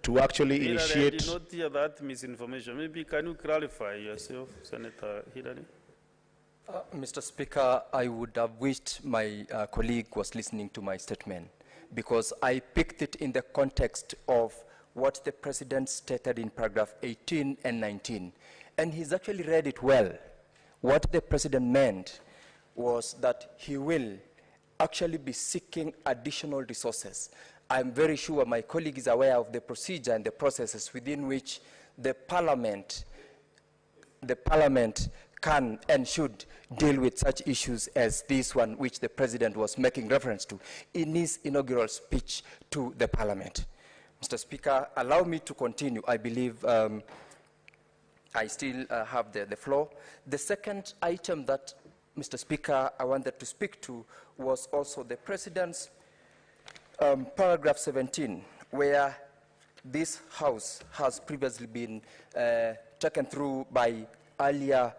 to actually Hillary, initiate. I did not hear that misinformation. Maybe can you clarify yourself, Senator Hillary? Mr. Speaker, I would have wished my colleague was listening to my statement, because I picked it in the context of what the President stated in paragraph 18 and 19. And he's actually read it well. What the President meant was that he will actually be seeking additional resources. I'm very sure my colleague is aware of the procedure and the processes within which the Parliament can and should deal with such issues as this one, which the President was making reference to in his inaugural speech to the Parliament. Mr. Speaker, allow me to continue. I believe I still have the floor. The second item that, Mr. Speaker, I wanted to speak to was also the President's paragraph 17, where this House has previously been taken through by earlier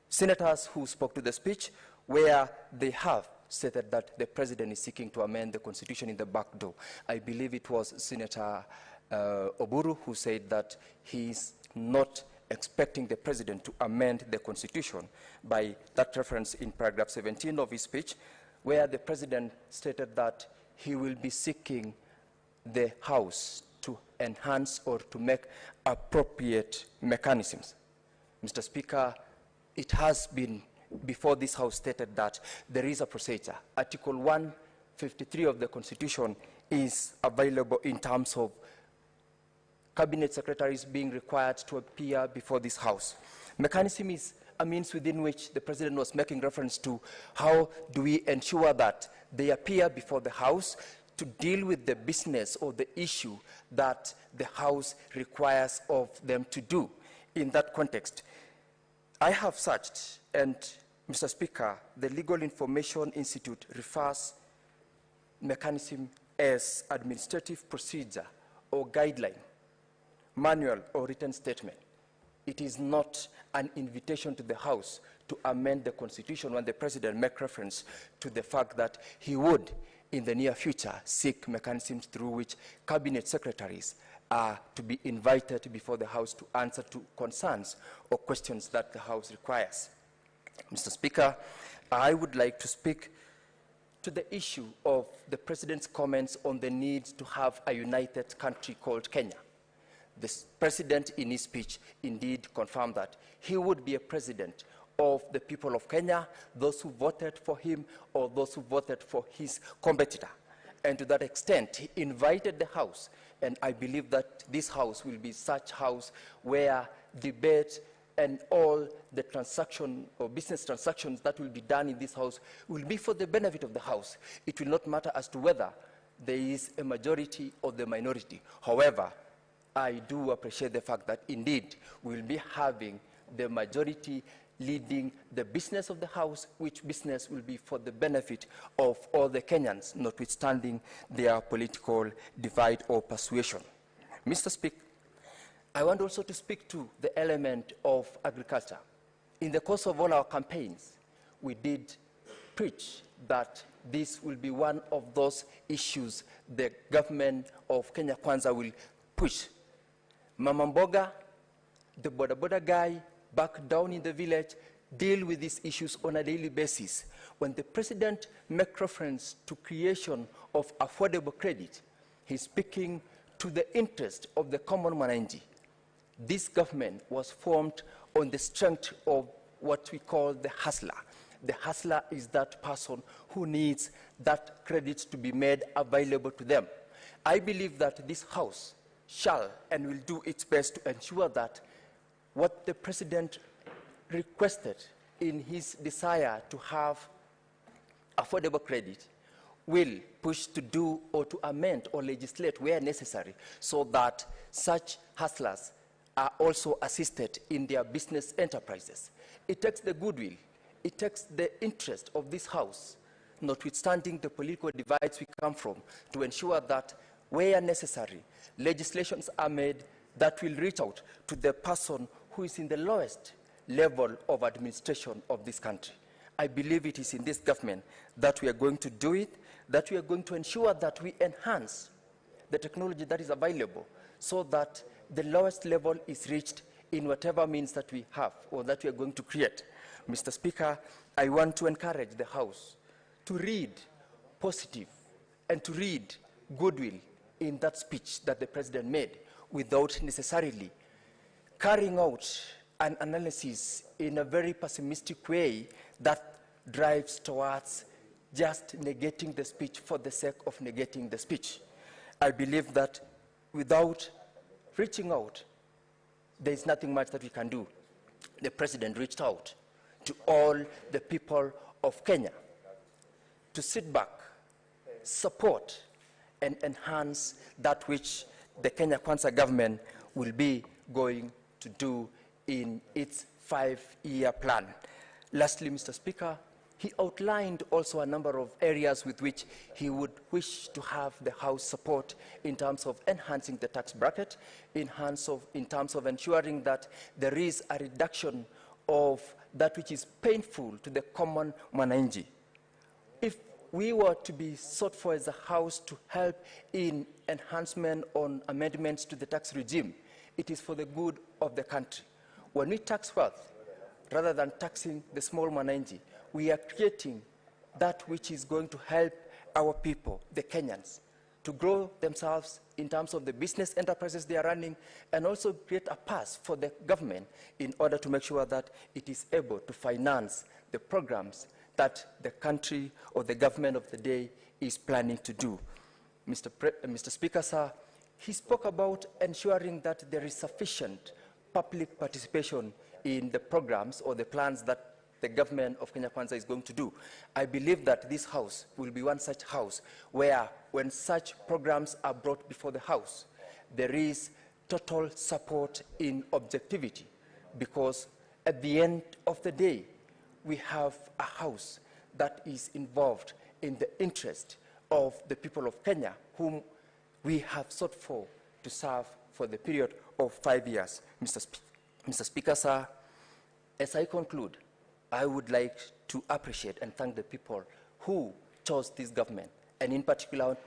senators who spoke to the speech, where they have stated that the President is seeking to amend the Constitution in the back door. I believe it was Senator Oburu who said that he is not expecting the President to amend the Constitution by that reference in paragraph 17 of his speech, where the President stated that he will be seeking the House to enhance or to make appropriate mechanisms. Mr. Speaker, it has been before this House stated that there is a procedure. Article 153 of the Constitution is available in terms of cabinet secretaries being required to appear before this House. Mechanism is a means within which the President was making reference to how do we ensure that they appear before the House to deal with the business or the issue that the House requires of them to do. In that context, I have searched, and Mr. Speaker, the Legal Information Institute refers mechanism as administrative procedure or guideline, manual or written statement. It is not an invitation to the House to amend the Constitution when the President makes reference to the fact that he would, in the near future, seek mechanisms through which cabinet secretaries are to be invited before the House to answer to concerns or questions that the House requires. Mr. Speaker, I would like to speak to the issue of the President's comments on the need to have a united country called Kenya. The President in his speech indeed confirmed that he would be a president of the people of Kenya, those who voted for him or those who voted for his competitor. And to that extent, he invited the House, and I believe that this House will be such House where debate and all the transaction or business transactions that will be done in this House will be for the benefit of the House. It will not matter as to whether there is a majority or the minority. However, I do appreciate the fact that indeed we will be having the majority leading the business of the House, which business will be for the benefit of all the Kenyans, notwithstanding their political divide or persuasion. Mr. Speaker, I want also to speak to the element of agriculture. In the course of all our campaigns, we did preach that this will be one of those issues the government of Kenya Kwanza will push. Mama Mboga, the boda guy, back down in the village, deal with these issues on a daily basis. When the President makes reference to creation of affordable credit, he's speaking to the interest of the common mwananchi. This government was formed on the strength of what we call the hustler. The hustler is that person who needs that credit to be made available to them. I believe that this House shall and will do its best to ensure that what the President requested in his desire to have affordable credit will push to do or to amend or legislate where necessary so that such hustlers are also assisted in their business enterprises. It takes the goodwill, it takes the interest of this House, notwithstanding the political divides we come from, to ensure that where necessary, legislations are made that will reach out to the person who is in the lowest level of administration of this country. I believe it is in this government that we are going to do it, that we are going to ensure that we enhance the technology that is available so that the lowest level is reached in whatever means that we have or that we are going to create. Mr. Speaker, I want to encourage the House to read positive and to read goodwill in that speech that the President made without necessarily carrying out an analysis in a very pessimistic way that drives towards just negating the speech for the sake of negating the speech. I believe that without reaching out, there is nothing much that we can do. The President reached out to all the people of Kenya to sit back, support, and enhance that which the Kenya Kwanza government will be going to do in its 5-year plan. Lastly, Mr. Speaker, he outlined also a number of areas with which he would wish to have the House support in terms of enhancing the tax bracket, in terms of ensuring that there is a reduction of that which is painful to the common mwananchi. If we were to be sought for as a House to help in enhancement on amendments to the tax regime, it is for the good of the country. When we tax wealth, rather than taxing the small mwananchi, we are creating that which is going to help our people, the Kenyans, to grow themselves in terms of the business enterprises they are running, and also create a pass for the government in order to make sure that it is able to finance the programs that the country or the government of the day is planning to do. Mr. Speaker, sir, he spoke about ensuring that there is sufficient public participation in the programs or the plans that the government of Kenya Kwanza is going to do. I believe that this House will be one such House where, when such programs are brought before the House, there is total support in objectivity, because at the end of the day, we have a House that is involved in the interest of the people of Kenya, whom we have sought for to serve for the period of 5 years. Mr. Speaker, sir, as I conclude, I would like to appreciate and thank the people who chose this government. And in particular,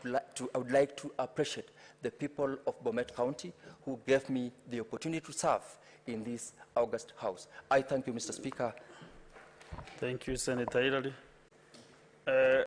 I would like to appreciate the people of Bomet County who gave me the opportunity to serve in this August House. I thank you, Mr. Speaker. Thank you, Senator Hillary.